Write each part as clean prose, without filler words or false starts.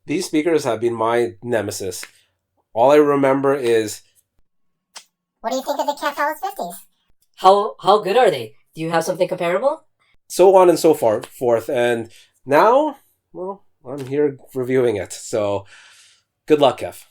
These speakers have been my nemesis. All I remember is What do you think of the KEF LS50s? How good are they? Do you have something comparable? so on and so forth. And now, well, I'm here reviewing it. So good luck, Kev.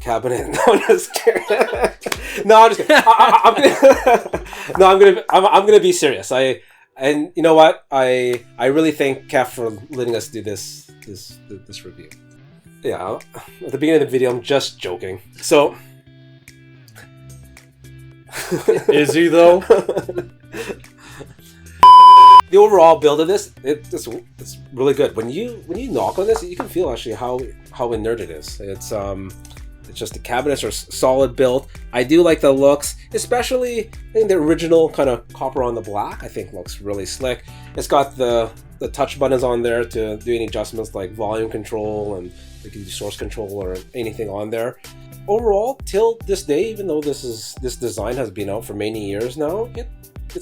Cabinet. No, I'm just kidding. No, I'm just kidding. I'm gonna. No, I'm gonna be serious. And you know what? I really thank Kev for letting us do this review. Yeah, at the beginning of the video, I'm just joking. So, Is he though? the overall build of this, it's really good. When you knock on this, you can feel actually how inert it is. It's just the cabinets are solid built. I do like the looks, especially I think the original kind of copper on the black. I think looks really slick. It's got the touch buttons on there to do any adjustments like volume control, and you can do source control or anything on there. Overall, till this day, even though this design has been out for many years now, it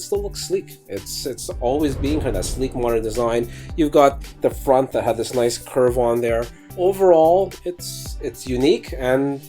still looks sleek. It's always been kind of sleek modern design. You've got the front that had this nice curve on there. Overall, it's unique and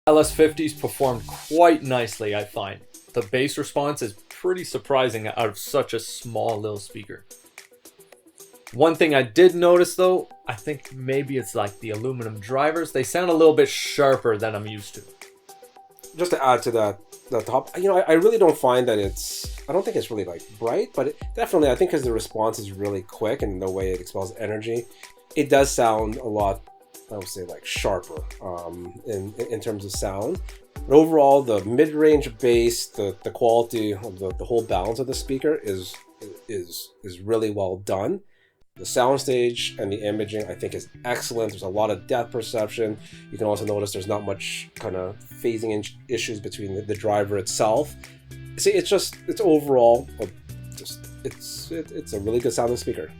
LS50s performed quite nicely, I find. The bass response is pretty surprising out of such a small little speaker. One thing I did notice though, I think maybe it's like the aluminum drivers. They sound a little bit sharper than I'm used to. Just to add to that, the top, I really don't find that I don't think it's really like bright, but definitely I think because the response is really quick and the way it expels energy, it does sound a lot, I would say, like sharper in terms of sound. But overall, the mid-range bass, the quality of the whole balance of the speaker is really well done. The soundstage and the imaging, I think, is excellent. There's a lot of depth perception. You can also notice there's not much kind of phasing issues between the driver itself. See, it's overall, it's a really good sounding speaker.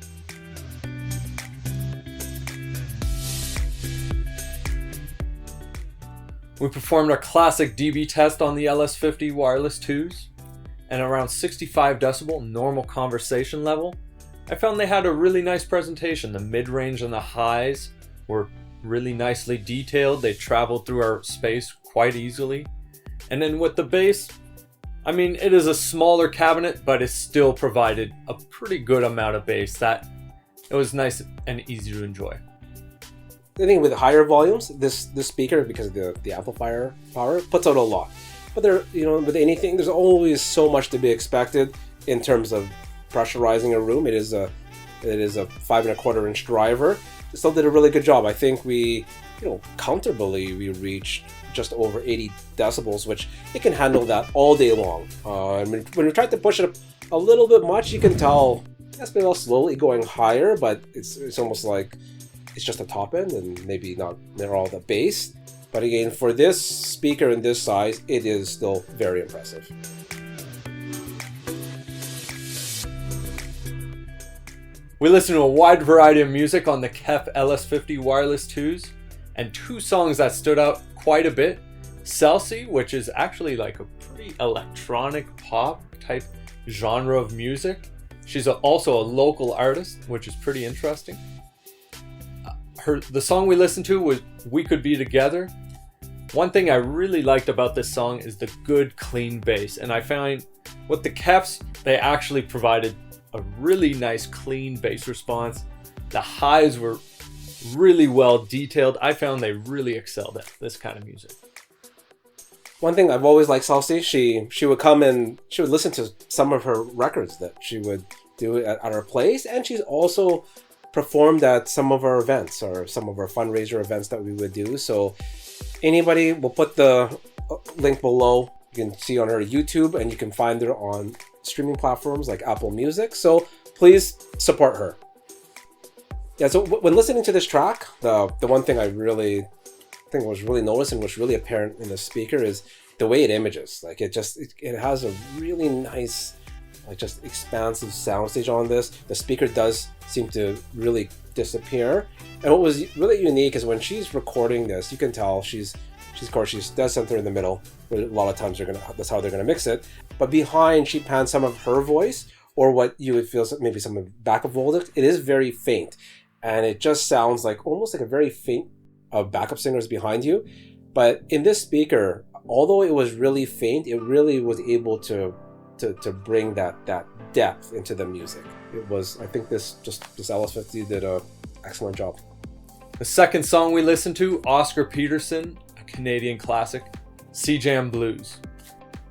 We performed our classic dB test on the LS50 Wireless 2s, and around 65 decibel normal conversation level, I found they had a really nice presentation. The mid-range and the highs were really nicely detailed. They traveled through our space quite easily. And then with the bass, I mean, it is a smaller cabinet, but it still provided a pretty good amount of bass that it was nice and easy to enjoy. I think with higher volumes, this speaker, because of the amplifier power, puts out a lot. But with anything, there's always so much to be expected in terms of pressurizing a room. It is a 5.25 inch driver. It still did a really good job. I think we comfortably we reached just over 80 decibels, which it can handle that all day long. And when we tried to push it a little bit much, you can tell it's been slowly going higher, but it's almost like it's just the top end and maybe not all the bass. But again, for this speaker in this size, it is still very impressive. We listened to a wide variety of music on the KEF LS50 Wireless 2s, and two songs that stood out quite a bit. Selci, which is actually like a pretty electronic pop type genre of music. She's also a local artist, which is pretty interesting. The song we listened to was We Could Be Together. One thing I really liked about this song is the good clean bass, and I find with the KEFs, they actually provided a really nice clean bass response. The highs were really well detailed. I found they really excelled at this kind of music. One thing I've always liked Selci, she would come and she would listen to some of her records that she would do at our place, and she's also performed at some of our events or some of our fundraiser events that we would do. So anybody, we'll put the link below. You can see on her YouTube, and you can find her on streaming platforms like Apple Music. So please support her. Yeah, so when listening to this track, the one thing I really think was really noticed and was really apparent in the speaker is the way it images. Like it has a really nice, like just expansive soundstage on this. The speaker does seem to really disappear. And what was really unique is when she's recording this, you can tell she's dead center in the middle, where a lot of times that's how they're gonna mix it. But behind, she pans some of her voice, or what you would feel maybe some of backup vocals. It is very faint, and it just sounds like almost like a very faint backup singers behind you. But in this speaker, although it was really faint, it really was able to bring that depth into the music. I think this LS50 did an excellent job. The second song we listened to, Oscar Peterson, a Canadian classic, C-Jam Blues.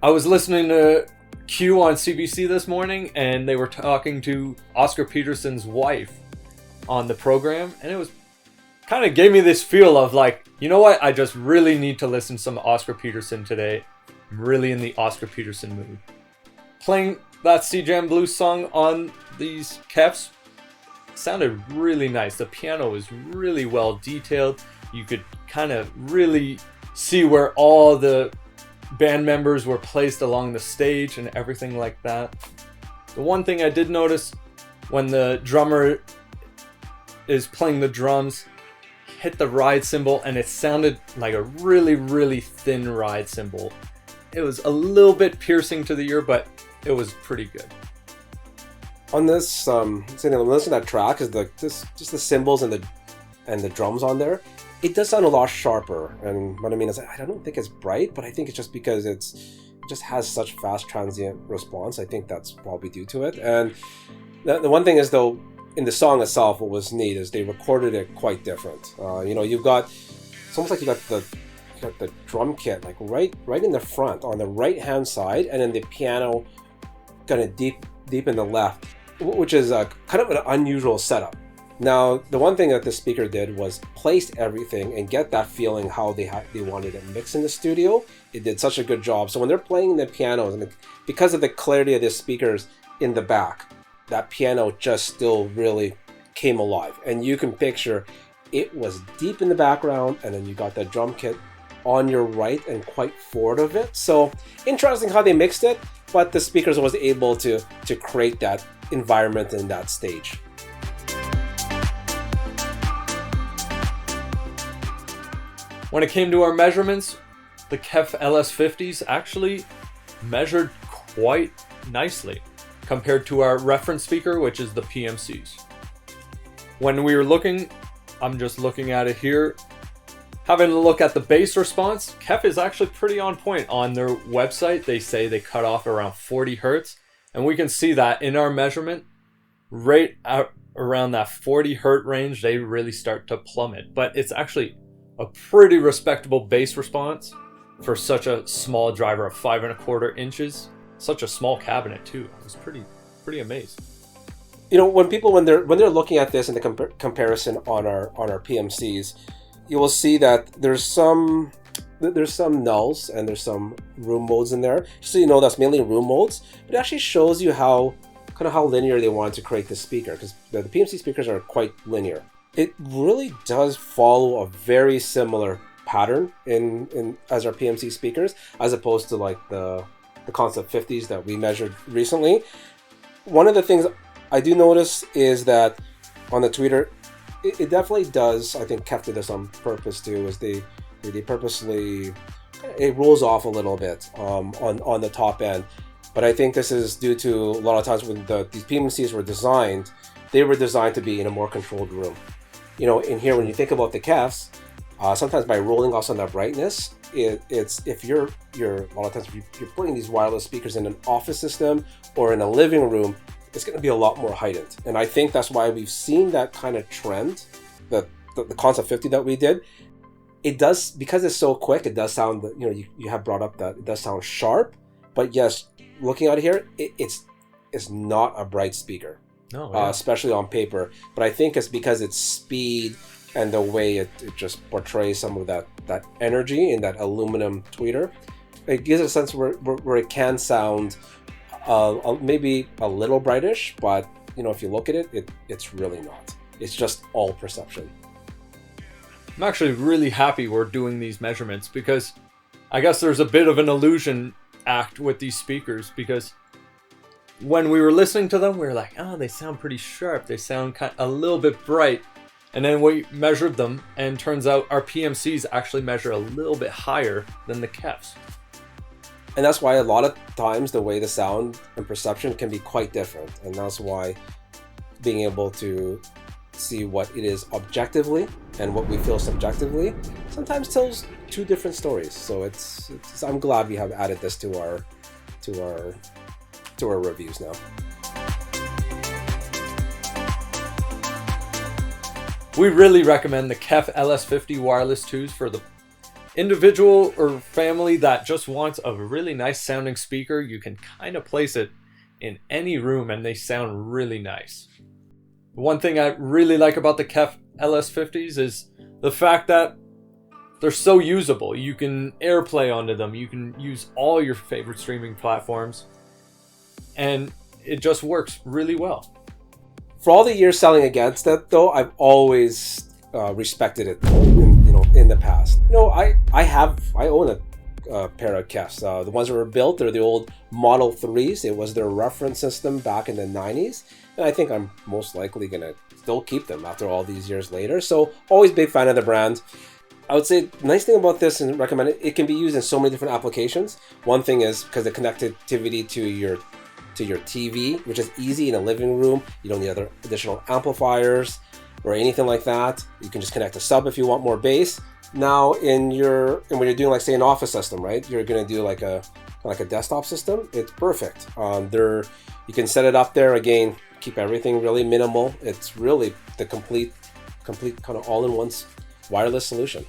I was listening to Q on CBC this morning, and they were talking to Oscar Peterson's wife on the program, and it was kind of gave me this feel of like, you know what, I just really need to listen to some Oscar Peterson today. I'm really in the Oscar Peterson mood. Playing that C-Jam Blues song on these KEFs sounded really nice. The piano was really well detailed. You could kind of really see where all the band members were placed along the stage and everything like that. The one thing I did notice, when the drummer is playing the drums, hit the ride cymbal, and it sounded like a really, really thin ride cymbal. It was a little bit piercing to the ear, but it was pretty good. On this, listening to that track is just the cymbals and the drums on there. it does sound a lot sharper. And what I mean is, I don't think it's bright, but I think it's just because it just has such fast transient response. I think that's probably due to it. And the one thing is, though, in the song itself, what was neat is they recorded it quite different. You've got, it's almost like you got the drum kit like right in the front on the right hand side, and then the piano kind of deep in the left, which is kind of an unusual setup. Now, the one thing that the speaker did was place everything and get that feeling how they wanted it mixed in the studio. It did such a good job. So when they're playing the pianos, and because of the clarity of the speakers in the back, that piano just still really came alive. And you can picture it was deep in the background, and then you got that drum kit on your right and quite forward of it. So interesting how they mixed it, but the speakers was able to create that environment in that stage. When it came to our measurements, the KEF LS50s actually measured quite nicely compared to our reference speaker, which is the PMCs. When we were looking, I'm just looking at it here, having a look at the bass response, KEF is actually pretty on point. On their website, they say they cut off around 40 hertz, and we can see that in our measurement, right out around that 40 hertz range, they really start to plummet. But it's actually a pretty respectable bass response for such a small driver of 5¼ inches. Such a small cabinet too. I was pretty amazed. When they're looking at this in the comparison on our PMCs, you will see that there's some nulls and there's some room modes in there. Just so you know, that's mainly room modes. But it actually shows you how linear they wanted to create this speaker, because the PMC speakers are quite linear. It really does follow a very similar pattern as our PMC speakers, as opposed to like the Concept 50s that we measured recently. One of the things I do notice is that on the tweeter, it definitely does, I think KEF did this on purpose too, is they purposely, it rolls off a little bit on the top end. But I think this is due to a lot of times when these PMCs were designed, they were designed to be in a more controlled room. In here, when you think about the KEFs, sometimes by rolling off on that brightness, it's if you're a lot of times if you're putting these wireless speakers in an office system or in a living room, it's going to be a lot more heightened. And I think that's why we've seen that kind of trend, the Concept 50 that we did. It does, because it's so quick, it does sound, you have brought up that it does sound sharp, but yes, looking out here, it's not a bright speaker. No, yeah. Especially on paper. But I think it's because it's speed and the way it just portrays some of that energy in that aluminum tweeter. It gives a sense where it can sound maybe a little brightish, but if you look at it, it's really not. It's just all perception. I'm actually really happy we're doing these measurements, because I guess there's a bit of an illusion act with these speakers, because when we were listening to them, we were like, oh, they sound pretty sharp. They sound a little bit bright. And then we measured them, and turns out our PMCs actually measure a little bit higher than the KEFs. And that's why a lot of times the way the sound and perception can be quite different. And that's why being able to see what it is objectively and what we feel subjectively sometimes tells two different stories. So I'm glad we have added this to our reviews now. We really recommend the KEF LS50 Wireless 2s for the individual or family that just wants a really nice sounding speaker. You can kind of place it in any room and they sound really nice. One thing I really like about the KEF LS50s is the fact that they're so usable. You can AirPlay onto them. You can use all your favorite streaming platforms. And it just works really well. For all the years selling against it, though, I've always respected it. In the past, I own a pair of KEFs. The ones that were built, they're the old Model 3s. It was their reference system back in the 90s, and I think I'm most likely gonna still keep them after all these years later. So, always big fan of the brand. I would say the nice thing about this and recommend it can be used in so many different applications. One thing is because the connectivity to your TV, which is easy in a living room. You don't need other additional amplifiers. or anything like that. You can just connect a sub if you want more bass. Now when you're doing like say an office system, right? You're gonna do like a desktop system. It's perfect. You can set it up there again. Keep everything really minimal. It's really the complete kind of all-in-one wireless solution.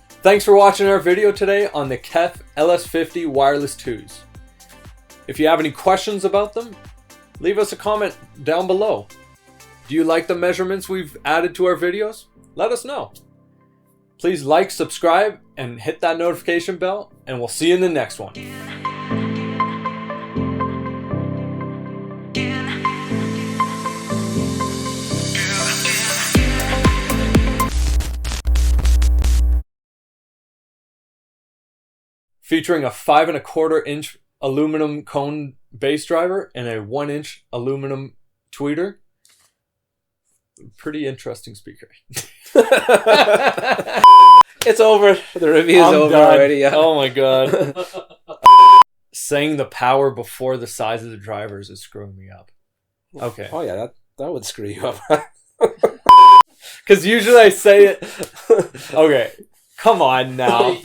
Thanks for watching our video today on the KEF LS50 Wireless 2s. If you have any questions about them, leave us a comment down below. Do you like the measurements we've added to our videos? Let us know. Please like, subscribe, and hit that notification bell, and we'll see you in the next one. Featuring a 5¼ inch aluminum cone bass driver and a 1-inch aluminum tweeter. Pretty interesting speaker. It's over. The review's over done. already. Yeah. Oh my god. Saying the power before the size of the drivers is screwing me up. Okay. Oh yeah, that would screw you up. Because usually I say it. Okay. Come on now.